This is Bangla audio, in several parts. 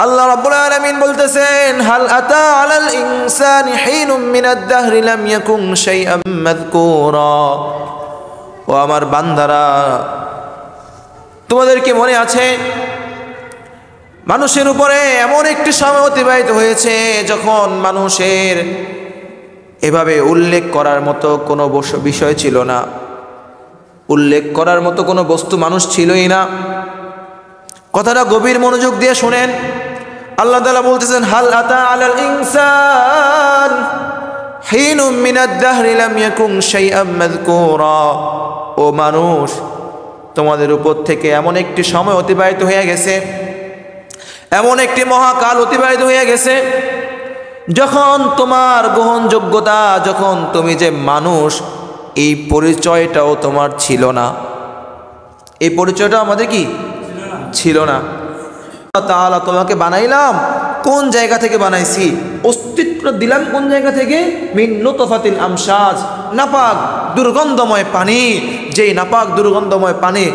আল্লাহ রাব্বুল আলামিন বলতেছেন, হাল আতা আলাল ইনসানি হিনুম মিনাদ দাহরি লাম ইয়াকুন শাইআম মাযকুরা। ও আমার বান্দারা, তোমাদের কি মনে আছে মানুষের উপরে এমন একটি সময় অতিবাহিত হয়েছে যখন মানুষের এভাবে উল্লেখ করার মতো কোনো বিষয় ছিল না, উল্লেখ করার মতো কোনো বস্তু মানুষ ছিলই না। কথাটা গভীর মনোযোগ দিয়ে শুনেন। আল্লাহ তাআলা বলতেছেন, হাল আতা আলাল ইনসান হিনুম মিনাদ দাহরি লাম ইয়াকুন শাইআম মাযকুরা। ও মানুষ, তোমাদের উপর থেকে এমন একটি সময় অতিবাহিত হয়ে গেছে, এমন একটি মহাকাল অতিবাহিত হয়ে গেছে যখন তোমার গ্রহণযোগ্যতা, যখন তুমি যে মানুষ, এই পরিচয়টাও তোমার ছিল না। এই পরিচয়টা আমাদের কি ছিল না। আল্লাহ তাআলা তোমাকে বানাইলাম কোন জায়গা থেকে বানাইছি? অস্তিত্ব দিলাম কোন জায়গা থেকে? মিন নুতফাতিল আমশাজ, নাপাক দুর্গন্ধময় পানি। যেই নাপাক দুর্গন্ধময় পানি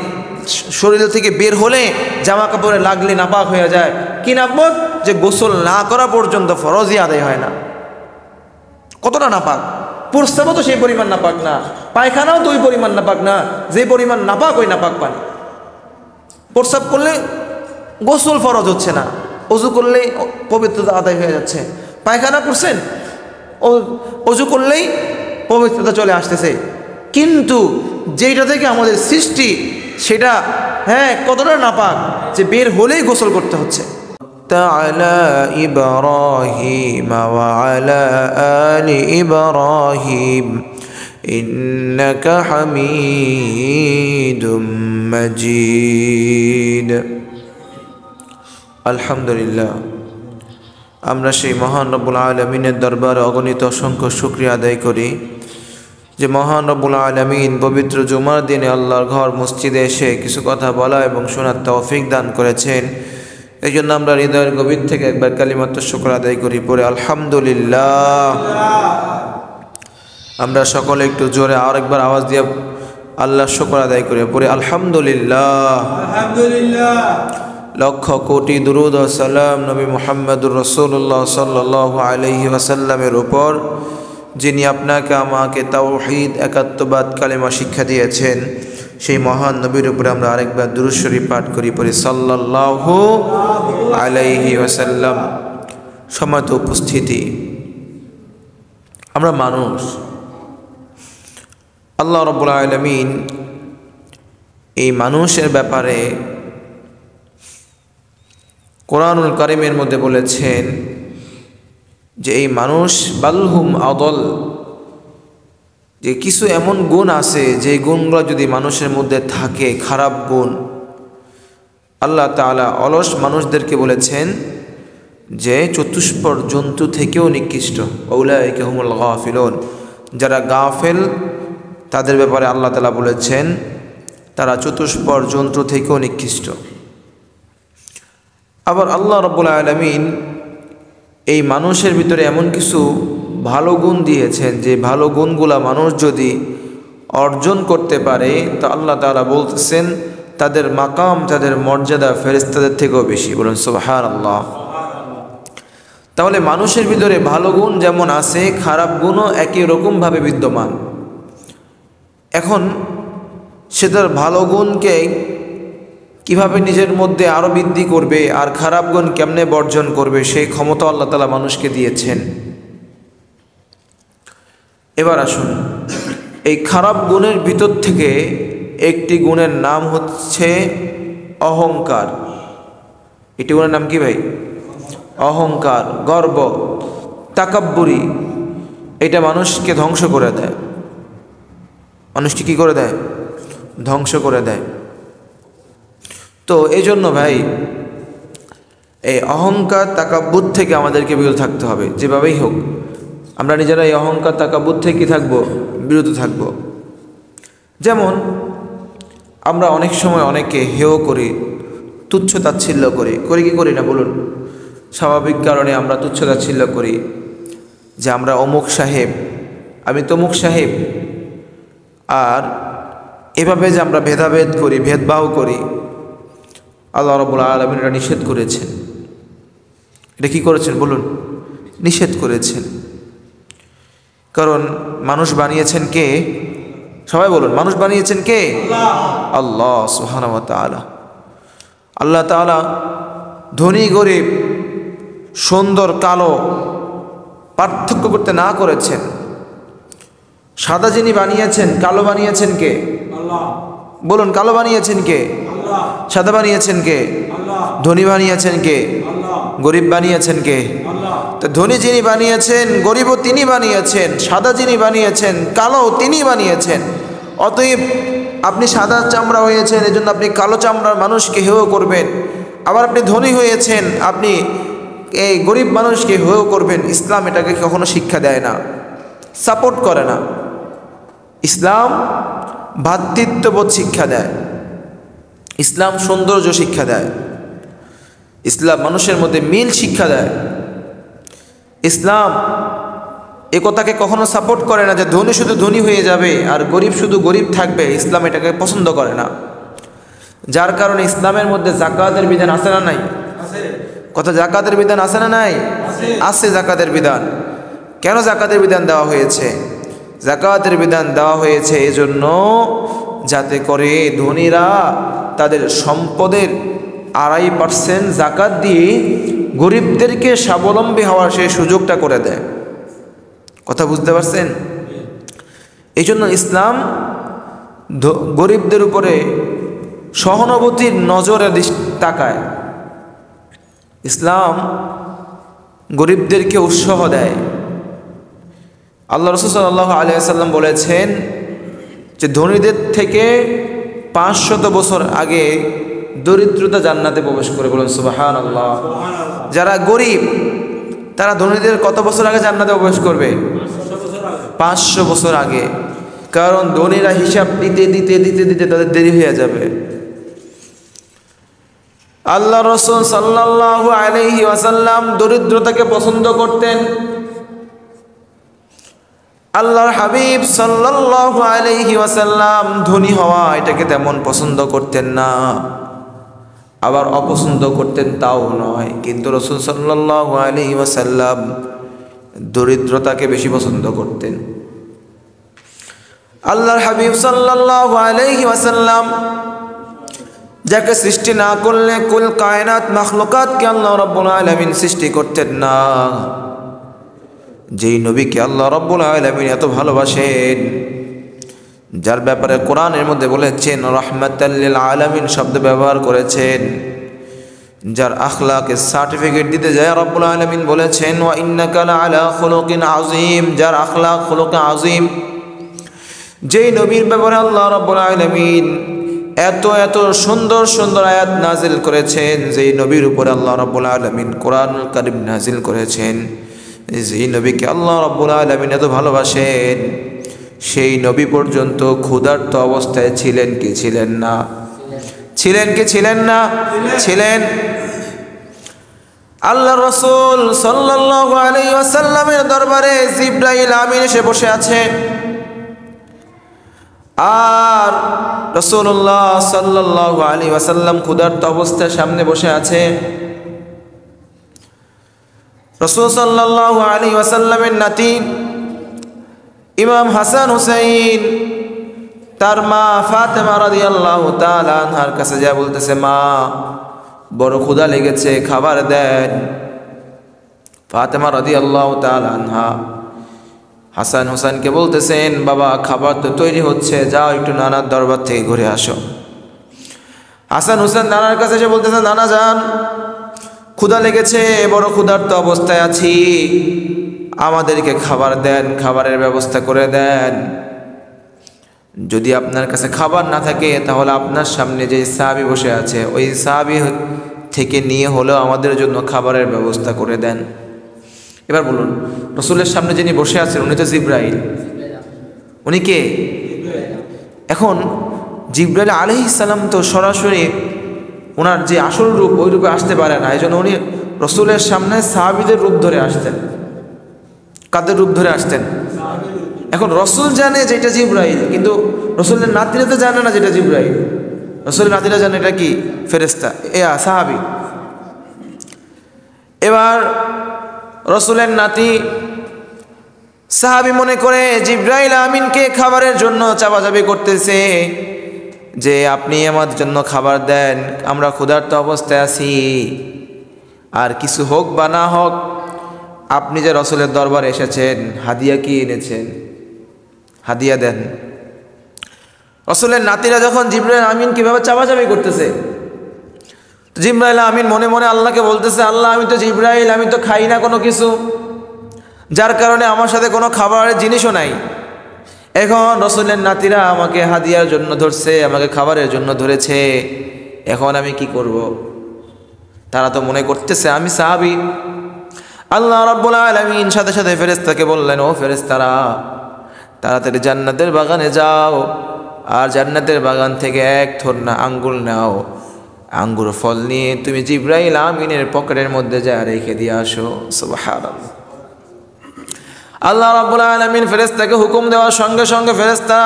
শরীর থেকে বের হলে জামা কাপড়ে লাগলে নাপাক হয়ে যায়। কি নাপাক? যে গোসল না করা পর্যন্ত ফরজই আদায় হয় না। কতটা নাপাক! প্রস্রাবও তো সেই পরিমাণ নাপাক না, পায়খানাও তো ওই পরিমাণ নাপাক না যে পরিমাণ নাপাক ওই নাপাক পানি। প্রস্রাব করলে গোসল ফরজ হচ্ছে না, অজু করলেই পবিত্রতা আদায় হয়ে যাচ্ছে। পায়খানা করছেন, অজু করলেই পবিত্রতা চলে আসতেছে। কিন্তু যেটা থেকে আমাদের সৃষ্টি সেটা কতটা নাপাক যে বের হলেই গোসল করতে হচ্ছে। তাআলা ইব্রাহিম ওয়া আলা আলি ইব্রাহিম ইন্নাকা হামিদুম মাজিদ। আলহামদুলিল্লাহ, আমরা সেই মহান রব্বুল আলামিনের দরবারে অগণিত অসংখ্য শুকরিয়া আদায় করি যে মহান রব্বুল আলামিন পবিত্র জুমার দিনে আল্লাহর ঘর মসজিদে এসে কিছু কথা বলা এবং শোনার তৌফিক দান করেছেন। এই জন্য আমরা হৃদয়ের গভীর থেকে একবার কালিমাত শুকর আদায় করি, পরে আলহামদুলিল্লাহ। আমরা সকলে একটু জোরে আর একবার আওয়াজ দিয়ে আল্লাহর শুকর আদায় করি, পরে আলহামদুলিল্লাহ। লক্ষ কোটি দুরূদ ও সালাম নবী মুহাম্মদুর রাসূলুল্লাহ সাল্লাল্লাহু আলাইহি ওয়াসাল্লামের উপর, যিনি আপনাকে আমাকে তাওহীদ একাত্মবাদ কালেমা শিক্ষা দিয়েছেন। সেই মহান নবীর উপরে আমরা আরেকবার দুরূদ শরীফ পাঠ করি, পরে সাল্লাল্লাহু আলাইহি ওয়াসাল্লাম। সম্মানিত উপস্থিতি, আমরা মানুষ। আল্লাহ রাব্বুল আলামিন এই মানুষের ব্যাপারে কোরআনুল কারীমের মধ্যে বলেছেন যে এই মানুষ বালহুম আদল, যে কিছু এমন গুণ আছে যে গুণগুলো যদি মানুষের মধ্যে থাকে, খারাপ গুণ, আল্লাহ তাআলা অলস মানুষদেরকে বলেছেন যে চতুষ্পদ জন্তু থেকেও নিকৃষ্ট। উলাইকা হুমুল গাফিলুন, যারা গাফেল তাদের ব্যাপারে আল্লাহ তাআলা বলেছেন তারা চতুষ্পদ জন্তু থেকেও নিকৃষ্ট। আবার আল্লাহ রাব্বুল আলামিন এই মানুষের ভিতরে এমন কিছু ভালো গুণ দিয়েছেন যে ভালো গুণগুলা মানুষ যদি অর্জন করতে পারে তো আল্লাহ তাআলা বলতেছেন তাদের মাকাম, তাদের মর্যাদা ফেরেশতাদের থেকেও বেশি। বলুন সুবহানাল্লাহ। তাহলে মানুষের ভিতরে ভালো গুণ যেমন আছে, খারাপ গুণও একই রকমভাবে বিদ্যমান। এখন সে তার ভালো গুণকে কিভাবে নিজের মধ্যে আরও বৃদ্ধি করবে আর খারাপ গুণ কেমনে বর্জন করবে সেই ক্ষমতা আল্লাহ তাআলা মানুষকে দিয়েছেন। এবার আসুন, এই খারাপ গুণের ভিতর থেকে একটি গুণের নাম হচ্ছে অহংকার। এটি গুণের নাম কি ভাই? অহংকার, গর্ব, তাকাব্বুরি। এটা মানুষকে ধ্বংস করে দেয়। মানুষকে কি করে দেয়? ধ্বংস করে দেয়। তো এই জন্য ভাই এই অহংকার তাকাব্বুর থেকে আমাদেরকে বিরত থাকতে হবে। যেভাবেই হোক আমরা নিজেরা এই অহংকার তাকাব্বুর থেকে কি থাকবো? বিরত থাকবো। যেমন আমরা অনেক সময় অনেকে হেয় করি, তুচ্ছ তাচ্ছিল্য করি, কি করি না বলুন? স্বাভাবিক কারণে আমরা তুচ্ছ তাচ্ছিল্য করি যে আমরা অমুক সাহেব, আমি তমুক সাহেব। আর এভাবে যে আমরা ভেদাভেদ করি, ভেদভাব করি, আল্লাহ রাব্বুল আলামিন এটা নিষেধ করেছেন। এটা কী করেছেন বলুন? নিষেধ করেছেন। কারণ মানুষ বানিয়েছেন কে? সবাই বলুন, মানুষ বানিয়েছেন কে? আল্লাহ সুবহানাহু ওয়া তাআলা। আল্লাহ তাআলা ধনী গরিব, সুন্দর কালো পার্থক্য করতে না করেছেন। সাদা যিনি বানিয়েছেন, কালো বানিয়েছেন কে? বলুন, কালো বানিয়েছেন কে? সাদা বানিয়েছেন কে? ধনী বানিয়েছেন কে? গরিব বানিয়েছেন কে? তো ধনী যিনি বানিয়েছেন, গরিবও তিনি বানিয়েছেন, সাদা যিনি বানিয়েছেন, কালো তিনি বানিয়েছেন। অতএব আপনি সাদা চামড়া হয়েছেন, এজন্য আপনি কালো চামড়ার মানুষকে হেয় করবেন। আবার আপনি ধনী হয়েছেন, আপনি এই গরিব মানুষকে হেয় করবেন। ইসলাম এটাকে কখনো শিক্ষা দেয় না, সাপোর্ট করে না। ইসলাম ভ্রাতৃত্ববোধ শিক্ষা দেয়, ইসলাম সৌন্দর্য শিক্ষা দেয়, ইসলাম মানুষের মধ্যে মিল শিক্ষা দেয়। ইসলাম এ কথাকে কখনো সাপোর্ট করে না যে ধনী শুধু ধনী হয়ে যাবে আর গরিব শুধু গরিব থাকবে। ইসলাম এটাকে পছন্দ করে না। যার কারণে ইসলামের মধ্যে যাকাতের বিধান আছে না নাই? কথা, যাকাতের বিধান আছে না নাই? আছে যাকাতের বিধান। কেন যাকাতের বিধান দেওয়া হয়েছে? যাকাতের বিধান দেওয়া হয়েছে এজন্য যাতে করে ধনীরা তাদের সম্পদের 2.5% যাকাত দিয়ে গরিবদেরকে স্বাবলম্বী হওয়ার সেই সুযোগটা করে দেয়। কথা বুঝতে পারছেন? এই জন্য ইসলাম গরিবদের উপরে সহানুভূতির নজরে তাকায়। ইসলাম গরিবদেরকে উৎসাহ দেয়। আল্লাহ রাসূল সাল্লাল্লাহু আলাইহি ওয়াসাল্লাম বলেছেন যে ধনীদের থেকে 500 বছর আগে দরিদ্রতা জান্নাতে প্রবেশ করে। বলেন সুবহানাল্লাহ। যারা গরিব তারা ধনীদের কত বছর আগে জান্নাতে প্রবেশ করবে? 500 বছর আগে। কারণ ধনীরা হিসাব দিতে দিতে দিতে দিতে তাদের দেরি হয়ে যাবে। আল্লাহ রাসূল সাল্লাল্লাহু আলাইহি ওয়াসাল্লাম দরিদ্রতাকে পছন্দ করতেন। আল্লাহর হাবিব সাল্লাল্লাহু আলাইহি ওয়াসাল্লাম ধনী হওয়া এটাকে তেমন পছন্দ করতেন না, আবার অপছন্দ করতেন তাও নয়। কিন্তু রাসূল সাল্লাল্লাহু আলাইহি ওয়াসাল্লাম দরিদ্রতাকে বেশি পছন্দ করতেন। আল্লাহর হাবিব সাল্লাল্লাহু আলাইহি ওয়াসাল্লাম যাকে সৃষ্টি না করলে কুল কায়নাত মাখলুকাতকে আল্লাহ রাব্বুল আলামিন সৃষ্টি করতেন না, যেই নবীকে আল্লাহ রাব্বুল আলামিন এত ভালোবাসেন, যার ব্যাপারে কোরআনের মধ্যে বলেছেন রাহমাতাল লিল আলামিন শব্দ ব্যবহার করেছেন, যার আখলাকের সার্টিফিকেট দিতে যায় রাব্বুল আলামিন বলেছেন ওয়া ইন্নাকা লাআলা খুলুকিন আযীম, যার আখলাক খুলুকে আযীম। যেই নবীর ব্যাপারে আল্লাহ রাব্বুল আলামিন এত এত সুন্দর সুন্দর আয়াত নাজিল করেছেন, যেই নবীর উপরে আল্লাহ রাব্বুল আলামিন কোরআনুল কারীম নাজিল করেছেন, যেই নবীকে আল্লাহ রাব্বুল আলামিন এত ভালোবাসেন, সেই নবী পর্যন্ত ক্ষুধার্ত অবস্থায় ছিলেন কি ছিলেন না? ছিলেন কি ছিলেন না? ছিলেন। আল্লাহ রাসূল সাল্লাল্লাহু আলাইহি ওয়াসাল্লামের দরবারে জিবরাইল আমিন এসে বসে আছে, আর রাসূলুল্লাহ সাল্লাল্লাহু আলাইহি ওয়াসাল্লাম ক্ষুধার্ত অবস্থায় সামনে বসে আছে। রাসূল সাল্লাল্লাহু আলাইহি ওয়াসাল্লামের নাতি ইমাম হাসান হুসাইন তার মা ফাতেমা রাদিয়াল্লাহু তাআলা আনহার কাছে যা বলতেছে, মা বড় ক্ষুধা লেগেছে, খাবার দেন। ফাতেমা রাদিয়াল্লাহু তাআলা আনহা হাসান হুসাইনকে বলতেছেন, বাবা খাবার তো তৈরি হচ্ছে, যাও একটু নানার দরবার থেকে ঘুরে আসো। হাসান হুসাইন নানার কাছে এসে বলতেছেন, নানা যান, ক্ষুধা লেগেছে, বড় ক্ষুধার্ত অবস্থায় আছি, আমাদেরকে খাবার দেন, খাবারের ব্যবস্থা করে দেন। যদি আপনার কাছে খাবার না থাকে তাহলে আপনার সামনে যে সাহাবী বসে আছে ওই সাহাবী থেকে নিয়ে হলেও আমাদের জন্য খাবারের ব্যবস্থা করে দেন। এবার বলুন, রাসূলের সামনে যিনি বসে আছেন উনি তো জিবরাইল। উনি কে? এখন জিবরাইল আলাইহিস সালাম তো সরাসরি ওনার যে আসল রূপ ওই রূপে আসতে পারে না, এই জন্য উনি রাসূলের সামনে সাহাবীদের রূপ ধরে আসতেন। কাদের রূপ ধরে আসতেন? এখন রাসূল জানে যে এটা জিবরাইল, কিন্তু রাসূলের নাতিরা তো জানে না যেটা জিবরাইল। রাসূলের নাতিরা জানে এটা কি? ফেরেশতা, সাহাবী। এবার রসুলের নাতি সাহাবী মনে করে জিবরাইল আমিনকে খাবারের জন্য চাপাচাপি করতেছে যে আপনি আমাদের জন্য খাবার দেন, আমরা ক্ষুধার্ত অবস্থায় আছি, আর কিছু হোক বা না হোক আপনি যে রসুলের দরবারে এসেছেন, হাদিয়া কি এনেছেন, হাদিয়া দেন। রসুলের নাতিরা যখন জিবরাইল আমিন কিভাবে চাপাচাপি করতেছে, জিবরাইল আমিন মনে মনে আল্লাহকে বলতেছে, আল্লাহ আমি তো জিবরাইল, আমি তো খাই না কোনো কিছু, যার কারণে আমার সাথে কোনো খাবারের জিনিসও নাই। এখন রসুলের নাতিরা আমাকে হাদিয়ার জন্য ধরছে, আমাকে খাবারের জন্য ধরেছে, এখন আমি কি করব? তারা তো মনে করতেছে আমি সাহাবী। আল্লাহ রাব্বুল আলামিন সাথে সাথে ফেরেশতাকে বললেন, ও ফেরেশতারা, তাড়াতাড়ি জান্নাতের বাগানে যাও, আর জান্নাতের বাগান থেকে এক থোরনা আঙ্গুর নাও, আঙ্গুর ফল নিয়ে তুমি জিবরাইল আমিনের পকেটের মধ্যে যা রেখে দিয়ে আসো। সুবহানাল্লাহ। আল্লাহ রাব্বুল আলামিন ফেরেশতাকে হুকুম দেওয়ার সঙ্গে সঙ্গে ফেরেশতা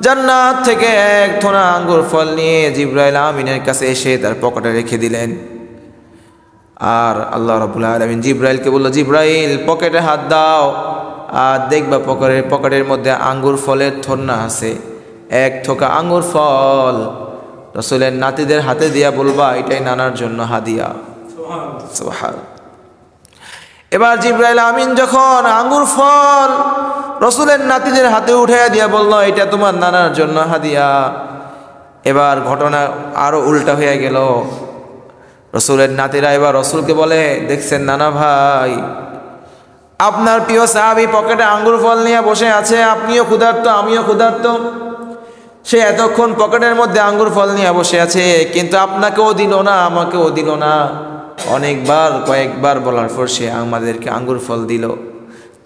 জান্নাত থেকে এক থোনা আঙ্গুর ফল নিয়ে জিবরাইল আমিনের কাছে এসে তার পকেটে রেখে দিলেন। আর আল্লাহ রাব্বুল আলামিন জিবরাইলকে বলল, জিবরাইল পকেটে হাত দাও, আর দেখবা পকেটের মধ্যে আঙ্গুর ফলের থোরনা আছে, এক থোকা আঙ্গুর ফল রসুলের নাতিদের হাতে দিয়া বলবা এটাই নানার জন্য হাদিয়া। সুবহানাল্লাহ। এবার জিবরাইল আমিন যখন আঙ্গুর ফল রসুলের নাতিদের হাতে উঠাইয়া দিয়া বলল এটা তোমার নানার জন্য হাদিয়া, এবার ঘটনা আরো উল্টা হয়ে গেল। রসুলের নাতিরা এবার রসুলকে বলে, দেখছেন নানা ভাই, আপনার প্রিয় সাহাবী পকেটে আঙ্গুর ফল নিয়ে বসে আছে, আপনিও ক্ষুধার্ত আমিও ক্ষুধার্ত, সে এতক্ষণ পকেটের মধ্যে আঙ্গুর ফল নিয়ে বসে আছে, কিন্তু আপনাকেও দিল না আমাকেও দিল না, অনেকবার কয়েকবার বলার পর সে আমাদেরকে আঙ্গুর ফল দিল,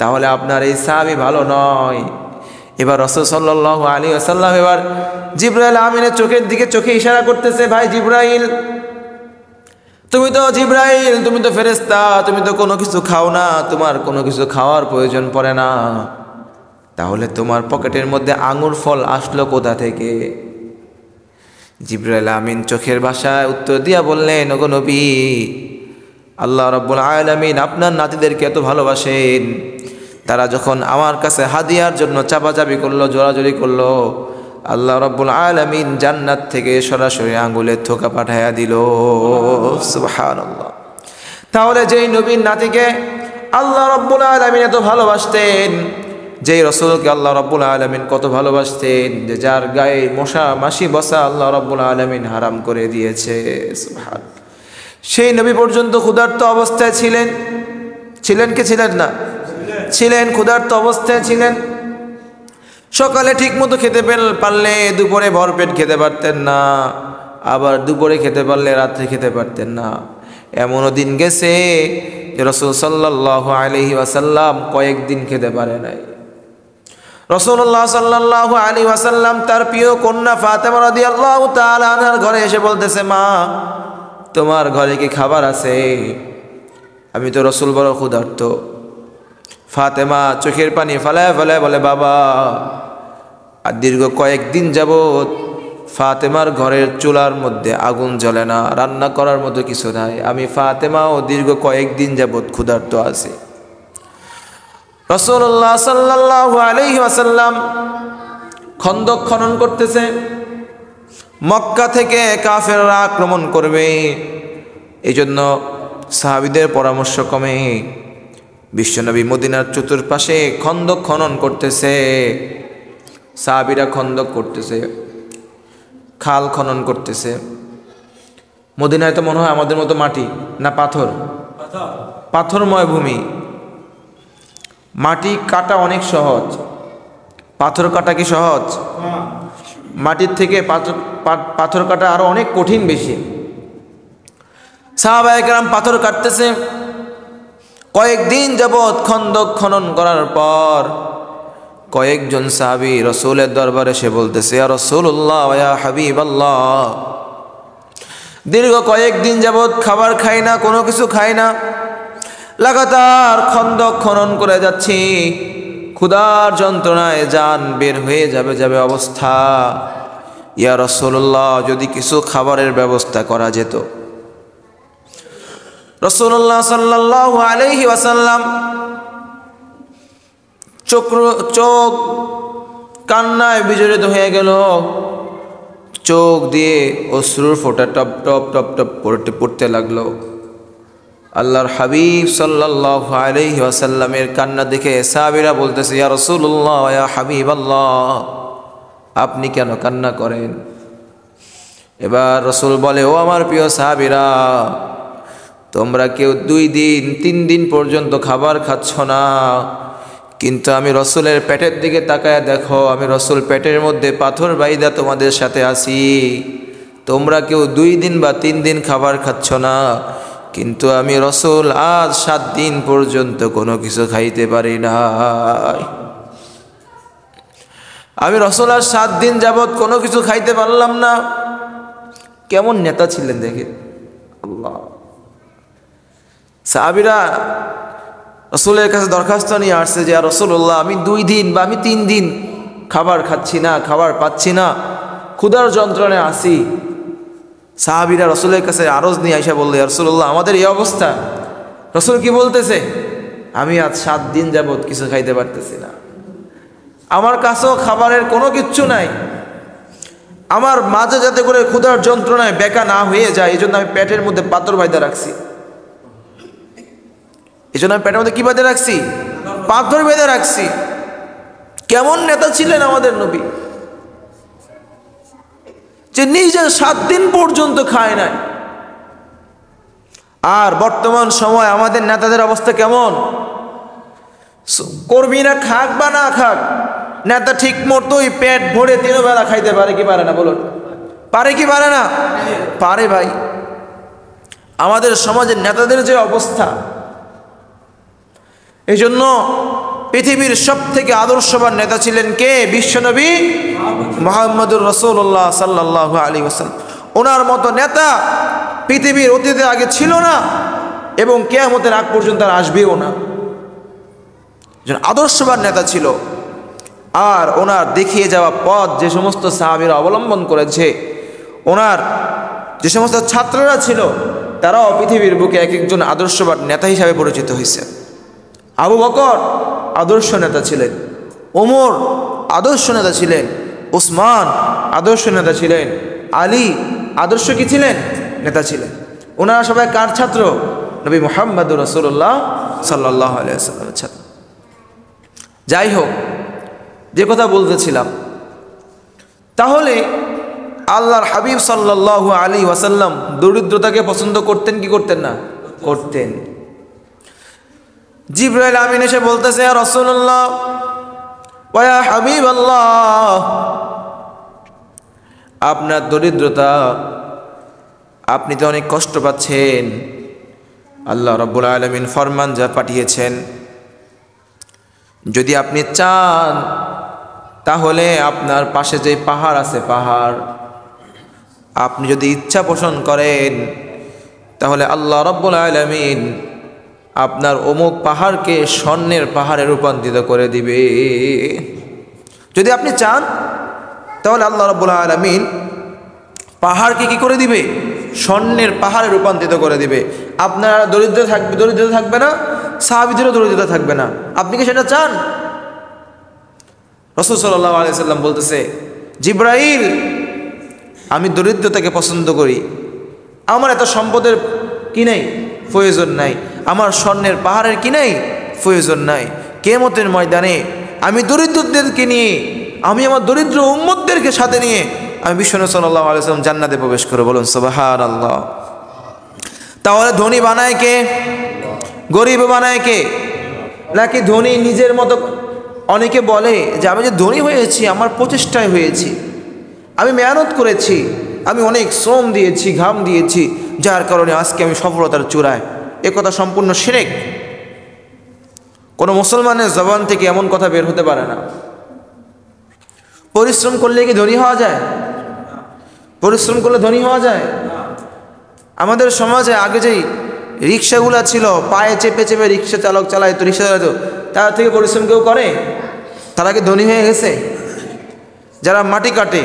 তাহলে আপনার এই সাহাবী ভালো নয়। এবার রাসূল সাল্লাল্লাহু আলাইহি ওয়াসাল্লাম এবার জিবরাইল আমিনের চোখের দিকে চোখে ইশারা করতেছে, ভাই জিবরাইল, তুমি তো জিবরাইল, তুমি তো ফেরেশতা, তুমি তো কোনো কিছু খাও না, তোমার কোনো কিছু খাওয়ার প্রয়োজন পড়ে না, তাহলে তোমার পকেটের মধ্যে আঙ্গুর ফল আসলো কোথা থেকে? জিবরাইল আমিন চোখের ভাষায় উত্তর দিয়া বললেন, ওগো নবী, আল্লাহ রাব্বুল আলামিন আপনার নাতিদেরকে এত ভালোবাসেন, তারা যখন আমার কাছে হাদিয়ার জন্য চাপাচাপি করলো, জোরাজোরি করলো, আল্লাহ রাব্বুল আলামিন জান্নাত থেকে সরাসরি আঙ্গুলের থোকা পাঠাইয়া দিল। সুবহানাল্লাহ। তাহলে যেই নবীর নাতিকে আল্লাহ রাব্বুল আলামিন এত ভালোবাসতেন, যেই রসুলকে আল্লাহ রাব্বুল আলামিন কত ভালোবাসতেন, যে যার গায়ে মশা মাছি বসা আল্লাহ রাব্বুল আলামিন হারাম করে দিয়েছে, সুবহানাল্লাহ, সেই নবী পর্যন্ত ক্ষুধার্ত অবস্থায় ছিলেন। ছিলেন কি ছিলেন না? ছিলেন, ক্ষুধার্ত অবস্থায় ছিলেন। সকালে ঠিক মতো খেতে পারলে দুপুরে ভরপেট খেতে পারতেন না, আবার দুপুরে খেতে পারলে রাত্রে খেতে পারতেন না। এমনও দিন গেছে যে রাসূল সাল্লাল্লাহু আলাইহি ওয়াসাল্লাম কয়েকদিন খেতে পারে নাই। রাসূলুল্লাহ সাল্লাল্লাহু আলাইহি ওয়াসাল্লাম তার প্রিয় কন্যা ফাতেমা রাদিয়াল্লাহু তাআলা আনহার ঘরে এসে বলতেছে, মা, তোমার ঘরে কি খাবার আছে? আমি তো রাসূল বড় ক্ষুধার্ত। ফাতেমা চোখের পানি ফেলায় ফেলায় বলে, বাবা, আর দীর্ঘ কয়েকদিন যাবৎ ফাতেমার ঘরের চুলার মধ্যে আগুন জ্বলে না, রান্না করার মতো কিছু নাই, আমি ফাতেমাও দীর্ঘ কয়েকদিন যাবৎ ক্ষুধার্ত আছি। রাসূলুল্লাহ সাল্লাল্লাহু আলাইহি ওয়াসাল্লাম খন্দক খনন করতেছে, মক্কা থেকে কাফেররা আক্রমণ করবে, এই জন্য সাহাবীদের পরামর্শ ক্রমে বিশ্বনবী মদিনার চতুর্পাশে খন্দক খনন করতেছে। সাহাবীরা খন্দক করতেছে, খাল খনন করতেছে। মদিনায় তো মনে হয় আমাদের মতো মাটি না পাথর, পাথরময় ভূমি। মাটি কাটা অনেক সহজ, পাথর কাটা কি সহজ? মাটির থেকে পাথর কাটা আরো অনেক কঠিন বেশি। সাহাবায়ে কেরাম পাথর কাটতেছে। কয়েকদিন যাবৎ খন্দক খনন করার পর কয়েকজন সাহাবী রাসূলের দরবারে এসে বলতেছে, ইয়া রাসূলুল্লাহ, ইয়া হাবিবাল্লাহ, দীর্ঘ কয়েকদিন যাবৎ খাবার খাই না, কোনো কিছু খাই না, লাগাতার খন্দক খনন করে যাচ্ছি, ক্ষুধার যন্ত্রণায় জান বের হয়ে যাবে অবস্থা। ইয়া রাসূলুল্লাহ, যদি কিছু খাবারের ব্যবস্থা করা যেত। রাসূলুল্লাহ সাল্লাল্লাহু আলাইহি ওয়াসাল্লাম চোখ কান্নায় বিজড়িত হয়ে গেল। চোখ দিয়ে অশ্রুর ফোঁটা টপ টপ টপ টপ পড়তে লাগলো। আল্লাহর হাবিব সাল্লাল্লাহু আলাইহি ওয়াসাল্লামের কান্না দেখে সাহাবীরা বলতেছে, ইয়া রাসূলুল্লাহ, ইয়া হাবিবাল্লাহ, আপনি কেন কান্না করেন? এবার রাসূল বলে, ও আমার প্রিয় সাহাবীরা, তোমরা কেউ 2 দিন 3 দিন পর্যন্ত খাবার খাচ্ছ না, কিন্তু আমি রসুলের পেটের দিকে তাকায় দেখো, আমি রসুল পেটের মধ্যে পাথর বাইদা তোমাদের সাথে আছি। তোমরা কেউ 2 দিন বা 3 দিন খাবার খাচ্ছ না, কিন্তু আমি রসুল আজ 7 দিন পর্যন্ত কোনো কিছু খাইতে পারি না। আমি রসুল আজ 7 দিন যাবৎ কোনো কিছু খাইতে পারলাম না। কেমন নেতা ছিলেন দেখে আল্লাহ। সাহাবীরা রসুলের কাছে দরখাস্ত নিয়ে আসছে যে, রাসূলুল্লাহ, আমি 2 দিন বা আমি 3 দিন খাবার খাচ্ছি না, খাবার পাচ্ছি না, ক্ষুধার যন্ত্রণায় আছি। সাহাবীরা রসুলের কাছে আরজ নিয়ে আইসা বললে, রাসূলুল্লাহ, আমাদের এই অবস্থা। রসুল কি বলতেছে? আমি আজ 7 দিন যাবৎ কিছু খাইতে পারতেছি না, আমার কাছেও খাবারের কোনো কিচ্ছু নাই, আমার মাঝে যাতে করে ক্ষুধার যন্ত্রণায় বেকা না হয়ে যায়, এই জন্য আমি পেটের মধ্যে পাথর বাইদা রাখছি। এই জন্য আমি পেটের মধ্যে কি বেঁধে রাখছি? পাথর বেঁধে রাখছি। কেমন নেতা ছিলেন আমাদের নবী, যে নিজে 7 দিন পর্যন্ত খায় নাই। আর বর্তমান সময় আমাদের নেতাদের অবস্থা কেমন? কর্মীরা খাক বা না খাক, নেতা ঠিক মতোই পেট ভরে 3 বেলা খাইতে পারে কি পারে না? বলুন, পারে কি পারে না? পারে ভাই। আমাদের সমাজের নেতাদের যে অবস্থা, এই জন্য পৃথিবীর সবথেকে আদর্শবান নেতা ছিলেন কে? বিশ্বনবী মুহাম্মদুর রাসূলুল্লাহ সাল্লাল্লাহু আলাইহি ওয়াসাল্লাম। ওনার মতো নেতা পৃথিবীর অতীতে আগে ছিল না এবং কিয়ামতের আগ পর্যন্ত আর আসবেও না। একজন আদর্শবান নেতা ছিল। আর ওনার দেখিয়ে যাওয়া পথ যে সমস্ত সাহাবীরা অবলম্বন করেছে, ওনার যে সমস্ত ছাত্ররা ছিল, তারাও পৃথিবীর বুকে এক একজন আদর্শবান নেতা হিসাবে পরিচিত হয়েছে। আবু বকর আদর্শ নেতা ছিলেন, ওমর আদর্শ নেতা ছিলেন, উসমান আদর্শ নেতা ছিলেন, আলী আদর্শ কি ছিলেন? নেতা ছিলেন। ওনারা সবাই কার ছাত্র? নবী মুহাম্মদুর রাসূলুল্লাহ সাল্লাল্লাহু আলাইহি ওয়াসাল্লামের ছাত্র। যাই হোক, যে কথা বলতেছিলাম, তাহলে আল্লাহর হাবিব সাল্লাল্লাহু আলাইহি ওয়াসাল্লাম দরিদ্রতাকে পছন্দ করতেন কি করতেন না? করতেন। জিবরাইল আমিন এসে বলতেছে, ইয়া রাসূলুল্লাহ ওয়া ইয়া হাবিবাল্লাহ, আপনার দরিদ্রতা, আপনি তো অনেক কষ্ট পাচ্ছেন। আল্লাহ রাব্বুল আলামিন ফরমান যা পাঠিয়েছেন, যদি আপনি চান তাহলে আপনার পাশে যে পাহাড় আছে, পাহাড়, আপনি যদি ইচ্ছা পোষণ করেন তাহলে আল্লাহ রাব্বুল আলামিন আপনার অমুক পাহাড়কে স্বর্ণের পাহাড়ে রূপান্তরিত করে দিবে। যদি আপনি চান তাহলে আল্লাহ রাব্বুল আলামিন পাহাড়কে কি করে দিবে? স্বর্ণের পাহাড়ে রূপান্তরিত করে দিবে। আপনার দরিদ্রতা থাকবে না, সাহাবীদেরও দরিদ্রতা থাকবে না। আপনি কি সেটা চান? রাসূল সাল্লাল্লাহু আলাইহি সাল্লাম বলতেছে, জিবরাইল, আমি দরিদ্রতাকে পছন্দ করি, আমার এত সম্পদের কি নেই, প্রয়োজন নাই, আমার স্বর্ণের পাহাড়ের কি নেই, প্রয়োজন নাই। কিয়ামতের ময়দানে আমি দরিদ্রদেরকে নিয়ে, আমি আমার দরিদ্র উম্মতদেরকে সাথে নিয়ে আমি বিশ্বনবী সাল্লাল্লাহু আলাইহি ওয়াসাল্লাম জান্নাতে প্রবেশ করে। বলুন সুবহানাল্লাহ। তাহলে ধনী বানায় কে? গরিব বানায় কে? নাকি ধনী নিজের মতো? অনেকে বলে যে আমি যে ধনী হয়েছি আমার প্রচেষ্টায় হয়েছি, আমি মেহনত করেছি, আমি অনেক শ্রম দিয়েছি, ঘাম দিয়েছি, যার কারণে আজকে আমি সফলতার চূড়ায়। এ কথা সম্পূর্ণ শিরক। কোনো মুসলমানের জবান থেকে এমন কথা বের হতে পারে না। পরিশ্রম করলে কি ধনী হওয়া যায়? পরিশ্রম করলে ধনী হওয়া যায়? আমাদের সমাজে আগে যেই রিক্সাগুলো ছিল, পায়ে চেপে চেপে রিক্সা চালক চালাইতো, রিক্সা চালাইতো, তার থেকে পরিশ্রম কেউ করে? তারা কি ধনী হয়ে গেছে? যারা মাটি কাটে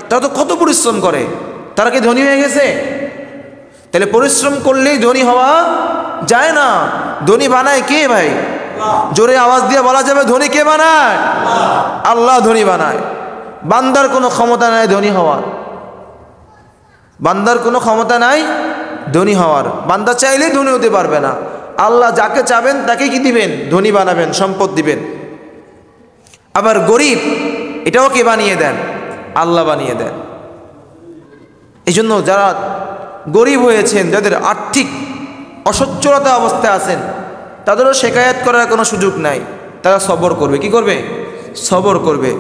তারা তো কত পরিশ্রম করে, তারা কি ধনী হয়ে গেছে? তাহলে পরিশ্রম করলেই ধনী হওয়া যায় না। ধনী বানায় কে ভাই? জোরে আওয়াজ দিয়ে বলা যাবে ধনী কে বানায়? আল্লাহ ধনী বানায়। বান্দার কোনো ক্ষমতা নাই ধনী হওয়ার, বান্দার কোনো ক্ষমতা নাই ধনী হওয়ার। বান্দা চাইলেই ধনী হতে পারবে না। আল্লাহ যাকে চাবেন তাকে কি দিবেন? ধনী বানাবেন, সম্পদ দিবেন। আবার গরিব, এটাও কে বানিয়ে দেন? আল্লাহ বানিয়ে দেন। এই জন্য যারা গরিব হয়েছেন, যাদের আর্থিক অসচ্ছলতা অবস্থায় আছেন, তাদেরও শেকায়াত করার কোনো সুযোগ নাই। তারা সবর করবে। কি করবে? সবর করবে।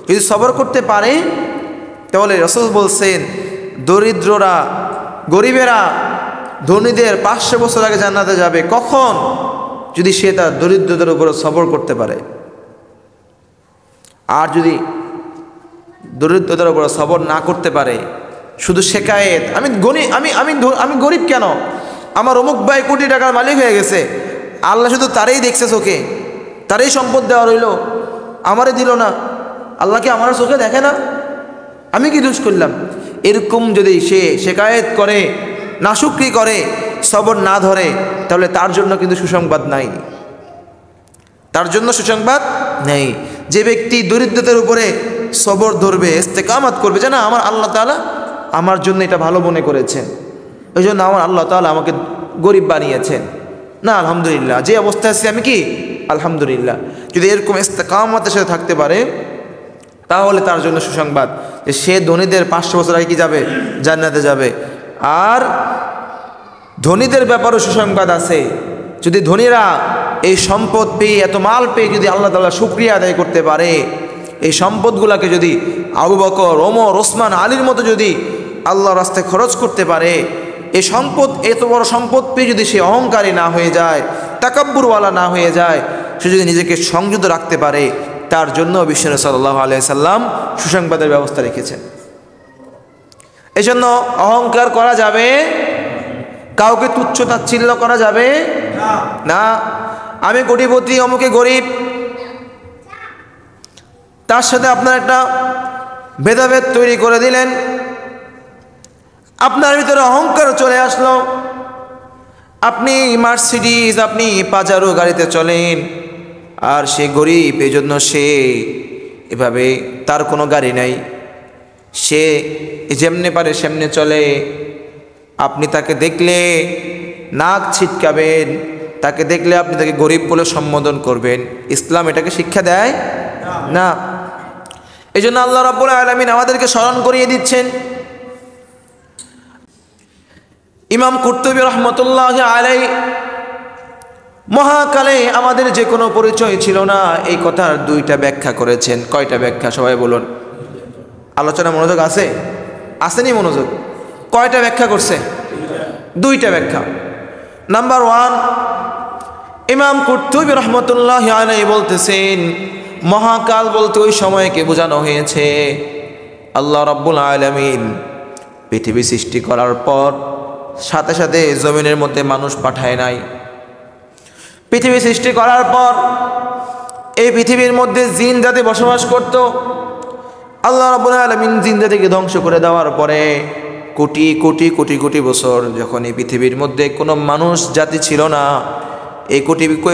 যদি সবর করতে পারে তাহলে রাসূল বলছেন, দরিদ্ররা, গরিবেরা ধনীদের 500 বছর আগে জান্নাতে যাবে। কখন? যদি সে তার দরিদ্রদের উপরে সবর করতে পারে। আর যদি দরিদ্রদের উপরে সবর না করতে পারে, শুধু শেকায়েত, আমি গরিব কেন, আমার অমুক ভাই কোটি টাকার মালিক হয়ে গেছে, আল্লাহ শুধু তারই দেখছে চোখে, তারই সম্পদ দেওয়া রইল, আমারে দিল না, আল্লাহ কি আমার চোখে দেখে না? আমি কি দোষ করলাম? এরকম যদি সে শেকায়েত করে, নাশুকরি করে, সবর না ধরে, তাহলে তার জন্য কিন্তু সুসংবাদ নাই, তার জন্য সুসংবাদ নেই। যে ব্যক্তি দরিদ্রতার উপরে সবর ধরবে, ইস্তেকামাত করবে, যে না আমার আল্লাহ তাআলা আমার জন্য এটা ভালো মনে করেছেন, ওই জন্য আমার আল্লাহ তাআলা আমাকে গরিব বানিয়েছেন, না আলহামদুলিল্লাহ, যে অবস্থায় আছি আমি কি আলহামদুলিল্লাহ। যদি এরকম ইস্তেকামাতের সাথে থাকতে পারে, তাহলে তার জন্য সুসংবাদ যে সে ধনীদের 500 বছর আগে কি যাবে? জান্নাতে যাবে। আর ধনীদের ব্যাপারেও সুসংবাদ আছে। যদি ধনীরা এই সম্পদ পেয়ে, এত মাল পেয়ে যদি আল্লাহ তাআলা শুকরিয়া আদায় করতে পারে, এই সম্পদগুলোকে যদি আবু বকর, ওমর, ওসমান, আলীর মতো যদি আল্লাহর রাস্তায় খরচ করতে পারে, এই সম্পদ, এত বড় সম্পদ পেয়ে যদি সে অহংকারী না হয়ে যায়, তাকাব্বুরওয়ালা না হয়ে যায়, সে যদি নিজেকে সংযত রাখতে পারে, তার জন্য বিশ্বনবী সাল্লাল্লাহু আলাইহি সাল্লাম সুসংবাদের ব্যবস্থা রেখেছেন। এই জন্য অহংকার করা যাবে, কাউকে তুচ্ছ তাচ্ছিল্য করা যাবে না। আমি কোটিপতি, অমুকে গরিব, তার সাথে আপনার একটা ভেদাভেদ তৈরি করে দিলেন, আপনার ভিতরে অহংকার চলে আসলো। আপনি মার্সিডিজ, আপনি পাজারো গাড়িতে চলেন, আর সে গরিব, এই জন্য সে এভাবে, তার কোনো গাড়ি নাই, সে যেমনে পারে সেমনে চলে। আপনি তাকে দেখলে নাক ছিটকাবেন, তাকে দেখলে আপনি তাকে গরিব বলে সম্বোধন করবেন। ইসলাম এটাকে শিক্ষা দেয় না। এই জন্য আল্লাহ রাব্বুল আলামিন আমাদেরকে স্মরণ করিয়ে দিচ্ছেন। ইমাম কুরতুবী রাহমাতুল্লাহি আলাইহি মহাকালে আমাদের যে কোনো পরিচয় ছিল না, এই কথার 2টা ব্যাখ্যা করেছেন। কয়টা ব্যাখ্যা সবাই বলুন? আলোচনা মনোযোগ আছে? আসেনি মনোযোগ? কয়টা ব্যাখ্যা করছে? 2টা ব্যাখ্যা। নাম্বার 1, ইমাম কুরতুবী রাহমাতুল্লাহি আলাইহি বলতেছেন, মহাকাল বলতে ওই সময়কে বোঝানো হয়েছে আল্লাহ রাব্বুল আলামিন পৃথিবী সৃষ্টি করার পর সাথে সাথে জমিনের মধ্যে মানুষ পাঠায় নাই। পৃথিবী সৃষ্টি করার পর এই পৃথিবীর মধ্যে জিন জাতি বসবাস করত। আল্লাহ রাব্বুল আলামিন জিন জাতিকে ধ্বংস করে দেওয়ার পরে কোটি কোটি কোটি কোটি বছর যখন এই পৃথিবীর মধ্যে কোনো মানুষ জাতি ছিল না, এই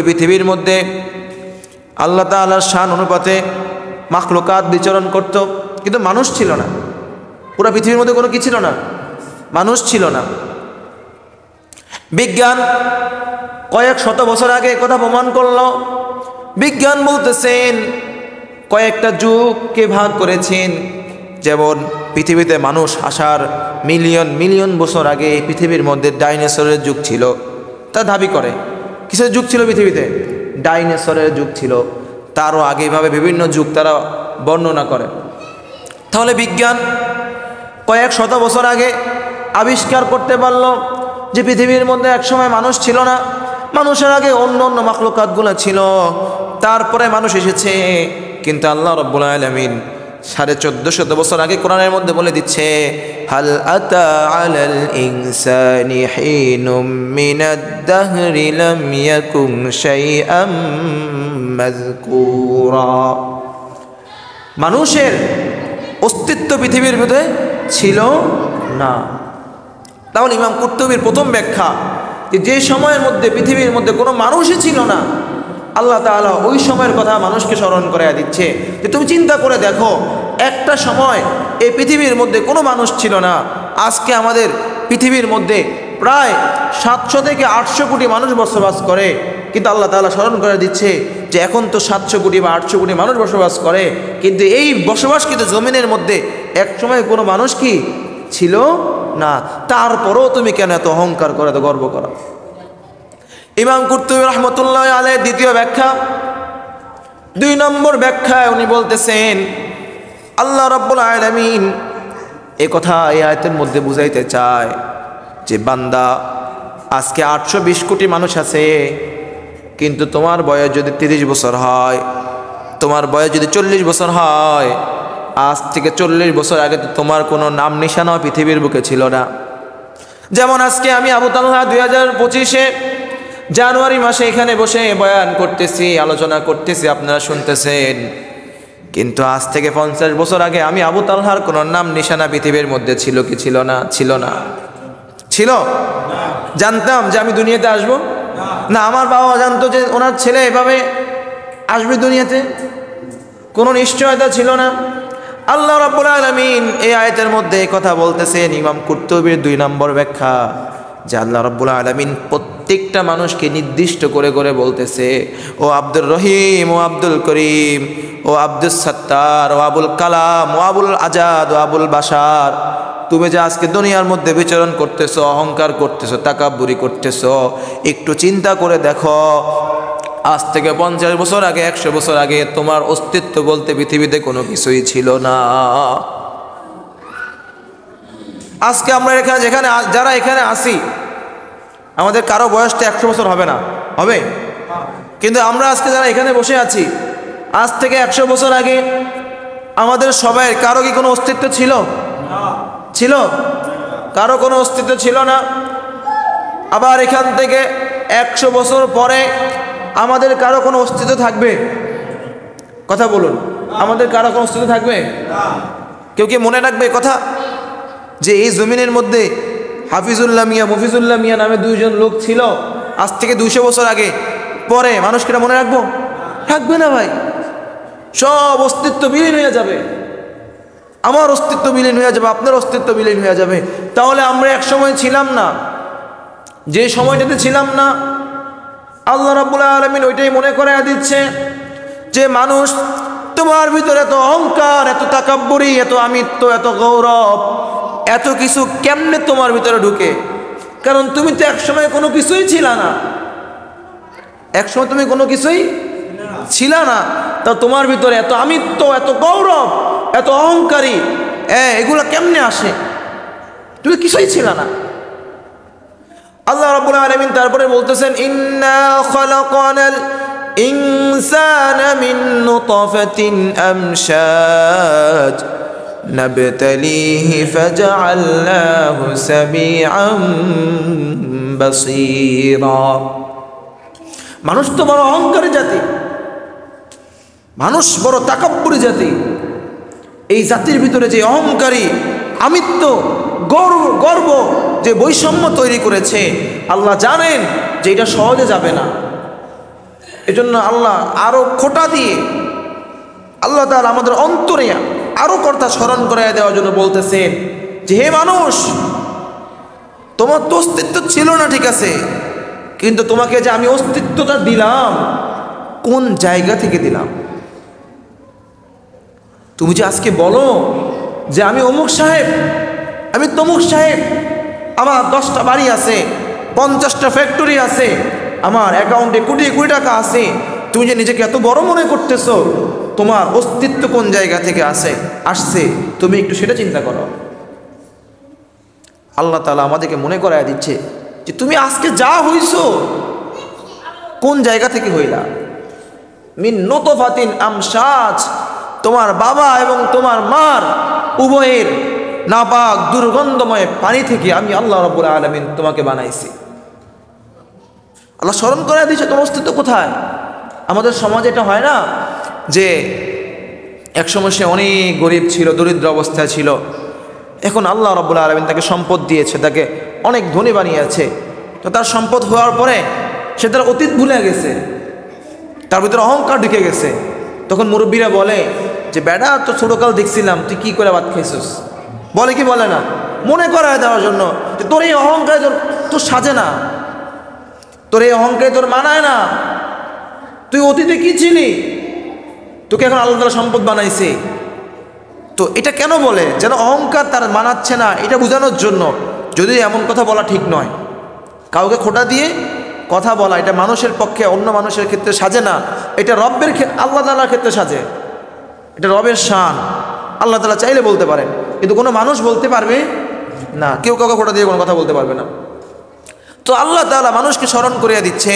পৃথিবীর মধ্যে আল্লাহ তাআলার শান অনুপাতে মাখলুকাত বিচরণ করত, কিন্তু মানুষ ছিল না। পুরো পৃথিবীর মধ্যে কোনো কি ছিল না? মানুষ ছিল না। বিজ্ঞান কয়েক শত বছর আগে কথা প্রমাণ করলো। বিজ্ঞান বলতেছেন কয়েকটা যুগকে ভাগ করেছেন। যেমন পৃথিবীতে মানুষ আসার মিলিয়ন মিলিয়ন বছর আগে পৃথিবীর মধ্যে ডাইনোসরের যুগ ছিল। তা দাবি করে কিসের যুগ ছিল পৃথিবীতে? ডাইনোসরের যুগ ছিল। তারও আগে এভাবে বিভিন্ন যুগ তারা বর্ণনা করে। তাহলে বিজ্ঞান কয়েক শত বছর আগে আবিষ্কার করতে পারলো যে পৃথিবীর মধ্যে একসময় মানুষ ছিল না, মানুষের আগে অন্য অন্য মাখলুকাতগুলো ছিল, তারপরে মানুষ এসেছে। কিন্তু আল্লাহ রাব্বুল আলামিন 1450 বছর আগে কোরআনের মধ্যে বলে দিচ্ছে, হাল আতা আলাল ইনসানি হিনুম মিনাদ দাহরি লাম ইয়াকুম শাইআম মাযকুরা। মানুষের অস্তিত্ব পৃথিবীর মধ্যে ছিল না। তাহলে ইমাম কুরতুবীর প্রথম ব্যাখ্যা যে সময়ের মধ্যে পৃথিবীর মধ্যে কোনো মানুষই ছিল না, আল্লাহ তাআলা ওই সময়ের কথা মানুষকে স্মরণ করাইয়া দিচ্ছে যে তুমি চিন্তা করে দেখো, একটা সময় এই পৃথিবীর মধ্যে কোনো মানুষ ছিল না, আজকে আমাদের পৃথিবীর মধ্যে প্রায় 700 থেকে 800 কোটি মানুষ বসবাস করে, কিন্তু আল্লাহ তাআলা স্মরণ করে দিচ্ছে যে এখন তো 700 কোটি বা 800 কোটি মানুষ বসবাস করে, কিন্তু এই বসবাসকৃত জমিনের মধ্যে এক সময় কোনো মানুষ কি ছিল না, তারপরেও তুমি কেন এত অহংকার করে, এত গর্ব করো? ইমাম কুরতুবী রাহমাতুল্লাহি আলাইহি দ্বিতীয় ব্যাখ্যা, 2 নম্বর ব্যাখ্যায় উনি বলতেছেন আল্লাহ রাব্বুল আলামিন এই কথা এই আয়াতের মধ্যে বুঝাইতে চায় যে বান্দা, আজকে 820 কোটি মানুষ আছে, কিন্তু তোমার বয়স যদি 30 বছর হয়, তোমার বয়স যদি 40 বছর হয়, আজ থেকে 40 বছর আগে তো তোমার কোনো নাম নিশানাও পৃথিবীর বুকে ছিল না। যেমন আজকে আমি আবু তালহা 2025-এ জানুয়ারি মাসে এখানে বসে বয়ান করতেছি, আলোচনা করতেছি, আপনারা শুনতেছেন, কিন্তু আজ থেকে 50 বছর আগে আমি আবু তালহার কোনো নাম নিশানা পৃথিবীর মধ্যে ছিল কি ছিল না? ছিল না। ছিল? জানতাম যে আমি দুনিয়াতে আসবো না? আমার বাবা জানতো যে ওনার ছেলে এভাবে আসবে দুনিয়াতে? কোনো নিশ্চয়তা ছিল না। আল্লাহ রাব্বুল আলামিন এই আয়াতের মধ্যে এই কথা বলতেছেন, ইমাম কুরতুবীর 2 নম্বর ব্যাখ্যা, যে আল্লাহ রাব্বুল আলামিন প্রত্যেকটা মানুষকে নির্দিষ্ট করে করে বলতেছে, ও আব্দুর রহিম, ও আব্দুল করিম, ও আব্দুস সত্তার, ও আবুল কালাম, ও আবুল আজাদ, ও আবুল বাশার, তুমি যে আজকে দুনিয়ার মধ্যে বিচরণ করতেছো, অহংকার করতেছো, তাকাব্বুরি করতেছো, একটু চিন্তা করে দেখো, আজ থেকে 50 বছর আগে, 100 বছর আগে তোমার অস্তিত্ব বলতে পৃথিবীতে কোনো কিছুই ছিল না। আজকে আমরা এখানে যেখানে যারা এখানে আসি, আমাদের কারো বয়সটা 100 বছর হবে না, হবে? কিন্তু আমরা আজকে যারা এখানে বসে আছি, আজ থেকে 100 বছর আগে আমাদের সবাই কারো কি কোনো অস্তিত্ব ছিল? ছিল? কারো কোনো অস্তিত্ব ছিল না। আবার এখান থেকে 100 বছর পরে আমাদের কারো কোনো অস্তিত্ব থাকবে? কথা বলুন, আমাদের কারো কোনো অস্তিত্ব থাকবে? কেউ কি মনে রাখবে কথা যে এই জমিনের মধ্যে হাফিজুল্লাহ মিয়া, মফিজুল্লাহ মিয়া নামে 2 জন লোক ছিল আজ থেকে 200 বছর আগে? পরে মানুষকে মনে রাখবো? থাকবে না ভাই, সব অস্তিত্ব বিলীন হয়ে যাবে। আমার অস্তিত্ব বিলীন হয়ে যাবে, আপনার অস্তিত্ব বিলীন হয়ে যাবে। তাহলে আমরা এক সময় ছিলাম না, যে সময়টাতে ছিলাম না, আল্লাহ রাব্বুল আলামিন ওইটাই মনে করাইয়া দিচ্ছে যে মানুষ, তোমার ভিতরে এত অহংকার, এত তাকাব্বুরি, এত আমিত্ব, এত গৌরব, এত কিছু কেমনে তোমার ভিতরে ঢুকে? কারণ তুমি তো একসময় কোনো কিছুই ছিল না, একসময় তুমি কোনো কিছুই ছিল না, তা তোমার ভিতরে এত আমিত্ব, এত গৌরব, এত অহংকারী, এগুলা কেমনে আসে? তুমি কিছুই ছিল না। আল্লাহ রাব্বুল আলামিন তারপরে বলতেছেন, ইন্না খালাকানাল ইনসানা মিন নুতফাতিন আমশাজ নাবতালিহি ফাজআলনাহু সামিআম বাসীরা। মানুষ তো বড় অহংকারী জাতি, মানুষ বড় তাকাব্বুরি জাতি। এই জাতির ভিতরে যে অহংকারী, আমিত্ব, গর্ব, যে বৈষম্য তৈরি করেছে, আল্লাহ জানেন যে এটা সহজে যাবে না। এজন্য আল্লাহ আরো খোঁটা দিয়ে আল্লাহ তাআলা আমাদের অন্তরে আরো কথা স্মরণ করাইয়া দেওয়ার জন্য বলতেছেন যে হে মানুষ, তোমার তো অস্তিত্ব ছিল না, ঠিক আছে, কিন্তু তোমাকে যে আমি অস্তিত্বটা দিলাম, কোন জায়গা থেকে দিলাম? তুমি যে আজকে বলো যে আমি অমুক সাহেব, আমি তমুক সাহেব, আমার 10টা বাড়ি আছে, 50টা ফ্যাক্টরি আছে, আমার অ্যাকাউন্টে কোটি কোটি টাকা আছে, তুমি যে নিজেকে এত বড় মনে করতেছো, তোমার অস্তিত্ব কোন জায়গা থেকে আসছে তুমি একটু সেটা চিন্তা করো। আল্লাহ তাআলা আমাদেরকে মনে করায় দিচ্ছে যে তুমি আজকে যা হইছো, কোন জায়গা থেকে হইলা? মিন নুতফাতিন আমশাজ, তোমার বাবা এবং তোমার মার উভয়ের নাপাক দুর্গন্ধময় পানি থেকে আমি আল্লাহ রাব্বুল আলামিন তোমাকে বানাইছি। আল্লাহ স্মরণ করে দিয়েছে তোমার অস্তিত্ব কোথায়। আমাদের সমাজে এটা হয় না যে একসময় সে অনেক গরিব ছিল, দরিদ্র অবস্থায় ছিল, এখন আল্লাহ রাব্বুল আলামিন তাকে সম্পদ দিয়েছে, তাকে অনেক ধনী বানিয়েছে, তো তার সম্পদ হওয়ার পরে সে তার অতীত ভুলে গেছে, তার ভিতরে অহংকার ঢুকে গেছে। তখন মুরব্বীরা বলে যে বেটা তো ছোটকাল দেখছিলাম তুই কি করে ভাত খাইছিস, বলে কি বলে না, মনে করায় দেওয়ার জন্য যে তোর এই অহংকারে তোর সাজে না, তোর এই অহংকারে তোর মানায় না, তুই অতীতে কি ছিলি, তোকে এখন আল্লাহ তাআলা সম্পদ বানাইছে। তো এটা কেন বলে, যেন অহংকার তার মানাচ্ছে না এটা বোঝানোর জন্য। যদি এমন কথা বলা ঠিক নয়, কাউকে খোঁটা দিয়ে কথা বলা এটা মানুষের পক্ষে, অন্য মানুষের ক্ষেত্রে সাজে না, এটা রব্বের আল্লাহ তাআলার ক্ষেত্রে সাজে, এটা রবের শান। আল্লাহ তাআলা চাইলে বলতে পারেন, কিন্তু কোনো মানুষ বলতে পারবে না, কেউ কাউকে খোঁটা দিয়ে কোনো কথা বলতে পারবে না। তো আল্লাহ তাআলা মানুষকে স্মরণ করিয়ে দিচ্ছে